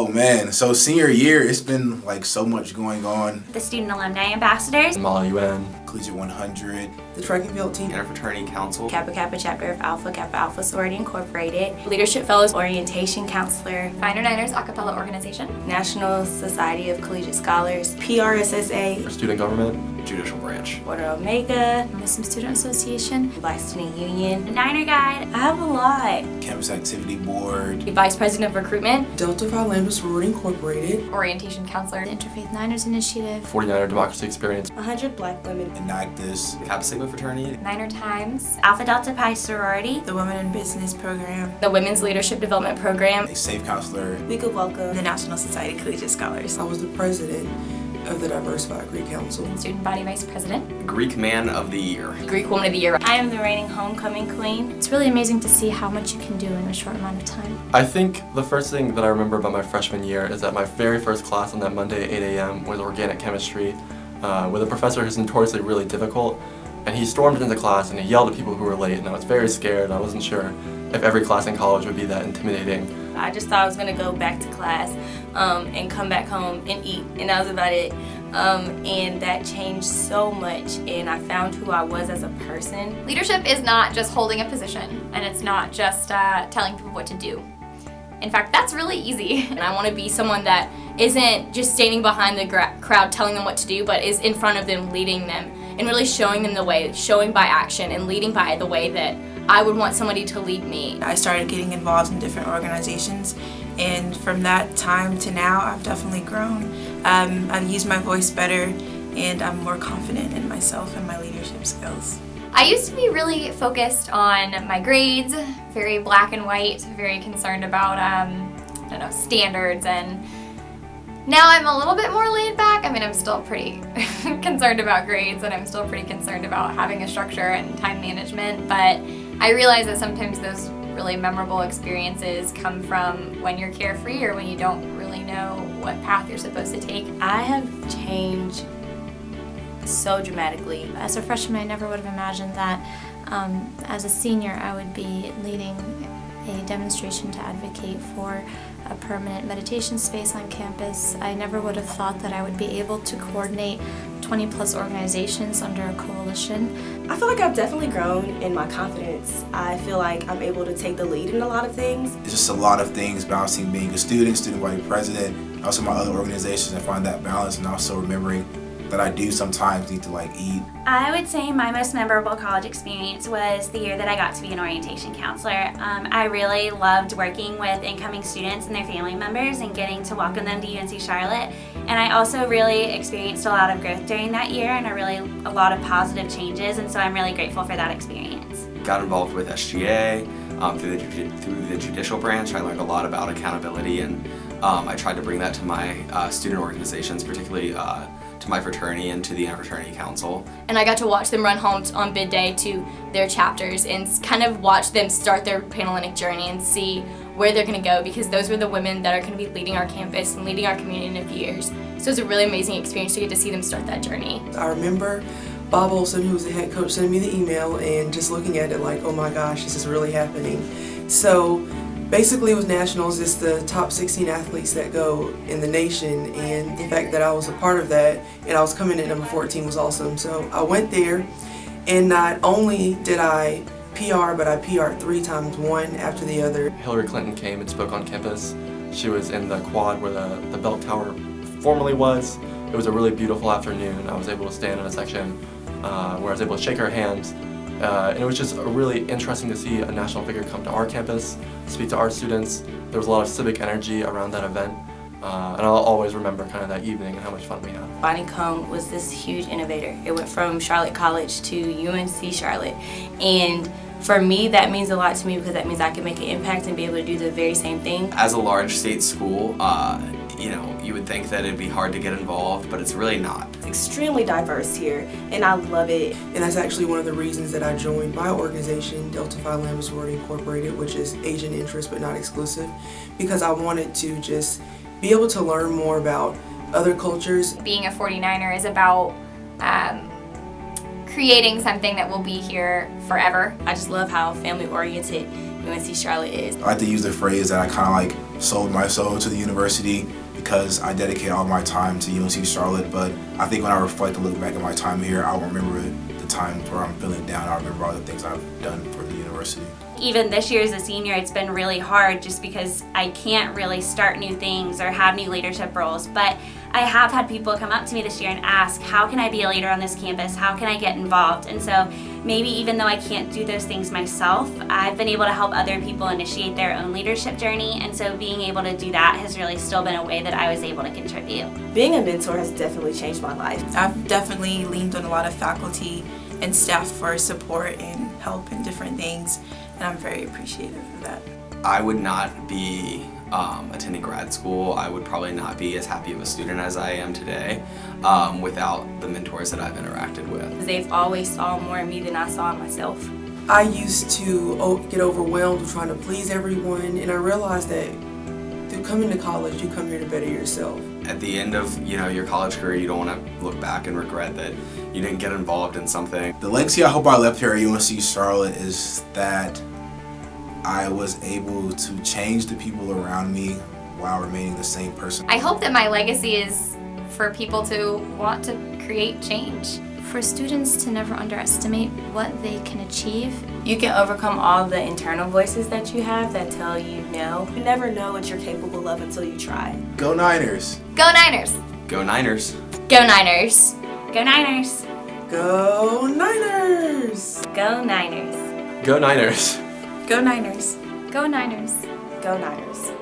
Oh man, so senior year, it's been like so much going on. The student alumni ambassadors, Mala UN, Collegiate 100, the track and field team, Interfraternity Council, Kappa Kappa chapter of Alpha Kappa Alpha Sorority Incorporated, Leadership Fellows Orientation Counselor, Finer Niners Acapella Organization, National Society of Collegiate Scholars, PRSSA, Student Government, Judicial Branch, Order Omega, Muslim Student Association, Black Student Union, Niner Guide. I have a lot. Campus Activity Board, Vice President of Recruitment, Delta Phi Lambda Sorority Incorporated, Orientation Counselor, Interfaith Niners Initiative, 49er Democracy Experience, 100 Black Women, Enactus, Kappa Sigma Fraternity, Niner Times, Alpha Delta Pi Sorority, the Women in Business Program, the Women's Leadership Development Program, a Safe Counselor, We Could Welcome, the National Society of Collegiate Scholars. I was the president of the Diversified Greek Council, Student Body Vice President, Greek Man of the Year, Greek Woman of the Year. I am the reigning homecoming queen. It's really amazing to see how much you can do in a short amount of time. I think the first thing that I remember about my freshman year is that my very first class on that Monday at 8 a.m. was organic chemistry with a professor who's notoriously really difficult. And he stormed into class and he yelled at people who were late, and I was very scared. I wasn't sure if every class in college would be that intimidating. I just thought I was gonna go back to class and come back home and eat, and that was about it. And that changed so much, and I found who I was as a person. Leadership is not just holding a position, and it's not just telling people what to do. In fact, that's really easy. And I want to be someone that isn't just standing behind the crowd telling them what to do, but is in front of them leading them and really showing them the way, showing by action and leading by the way that I would want somebody to lead me. I started getting involved in different organizations, and from that time to now, I've definitely grown. I've used my voice better, and I'm more confident in myself and my leadership skills. I used to be really focused on my grades, very black and white, very concerned about, standards, and now I'm a little bit more laid back. I mean, I'm still pretty concerned about grades, and I'm still pretty concerned about having a structure and time management, but I realize that sometimes those really memorable experiences come from when you're carefree or when you don't really know what path you're supposed to take. I have changed so dramatically. As a freshman, I never would have imagined that as a senior I would be leading a demonstration to advocate for a permanent meditation space on campus. I never would have thought that I would be able to coordinate 20 plus organizations under a coalition. I feel like I've definitely grown in my confidence. I feel like I'm able to take the lead in a lot of things. It's just a lot of things balancing being a student, student body president, also my other organizations, and find that balance, and also remembering that I do sometimes need to eat. I would say my most memorable college experience was the year that I got to be an orientation counselor. I really loved working with incoming students and their family members and getting to welcome them to UNC Charlotte. And I also really experienced a lot of growth during that year and a lot of positive changes, and so I'm really grateful for that experience. got involved with SGA through the judicial branch. I learned a lot about accountability, and I tried to bring that to my student organizations, particularly to my fraternity and to the Interfraternity Council. And I got to watch them run home on bid day to their chapters and kind of watch them start their Panhellenic journey and see where they're going to go, because those were the women that are going to be leading our campus and leading our community in a few years. So it's a really amazing experience to get to see them start that journey. I remember Bob Olson, who was the head coach, sending me the email and just looking at it like, oh my gosh, this is really happening. So basically with nationals, it's the top 16 athletes that go in the nation, and the fact that I was a part of that and I was coming in number 14 was awesome. So I went there, and not only did I PR, but I PR'd 3 times, one after the other. Hillary Clinton came and spoke on campus. She was in the quad where the bell tower formerly was. It was a really beautiful afternoon. I was able to stand in a section where I was able to shake her hands. And it was just really interesting to see a national figure come to our campus, speak to our students. There was a lot of civic energy around that event. And I'll always remember kind of that evening and how much fun we had. Bonnie Cone was this huge innovator. It went from Charlotte College to UNC Charlotte. And for me, that means a lot to me, because that means I can make an impact and be able to do the very same thing. As a large state school, you would think that it'd be hard to get involved, but it's really not. It's extremely diverse here, and I love it. And that's actually one of the reasons that I joined my organization, Delta Phi Lambda Sorority Incorporated, which is Asian interest but not exclusive, because I wanted to just be able to learn more about other cultures. Being a 49er is about creating something that will be here forever. I just love how family oriented UNC Charlotte is. I like to use the phrase that I kind of like sold my soul to the university because I dedicate all my time to UNC Charlotte. But I think when I reflect and look back at my time here, I'll remember the times where I'm feeling down. I'll remember all the things I've done for the university. Even this year as a senior, it's been really hard just because I can't really start new things or have new leadership roles. But I have had people come up to me this year and ask, how can I be a leader on this campus? How can I get involved? And so maybe even though I can't do those things myself, I've been able to help other people initiate their own leadership journey. And so being able to do that has really still been a way that I was able to contribute. Being a mentor has definitely changed my life. I've definitely leaned on a lot of faculty and staff for support and help in different things, and I'm very appreciative of that. I would not be attending grad school. I would probably not be as happy of a student as I am today without the mentors that I've interacted with. They've always saw more in me than I saw in myself. I used to get overwhelmed with trying to please everyone, and I realized that through coming to college, you come here to better yourself. At the end of your college career, you don't want to look back and regret that you didn't get involved in something. The legacy I hope I left here at UNC Charlotte is that I was able to change the people around me while remaining the same person. I hope that my legacy is for people to want to create change. For students to never underestimate what they can achieve. You can overcome all the internal voices that you have that tell you no. You never know what you're capable of until you try. Go Niners! Go Niners! Go Niners! Go Niners! Go Niners! Go Niners! Go Niners! Go Niners! Go Niners! Go Niners! Go Niners!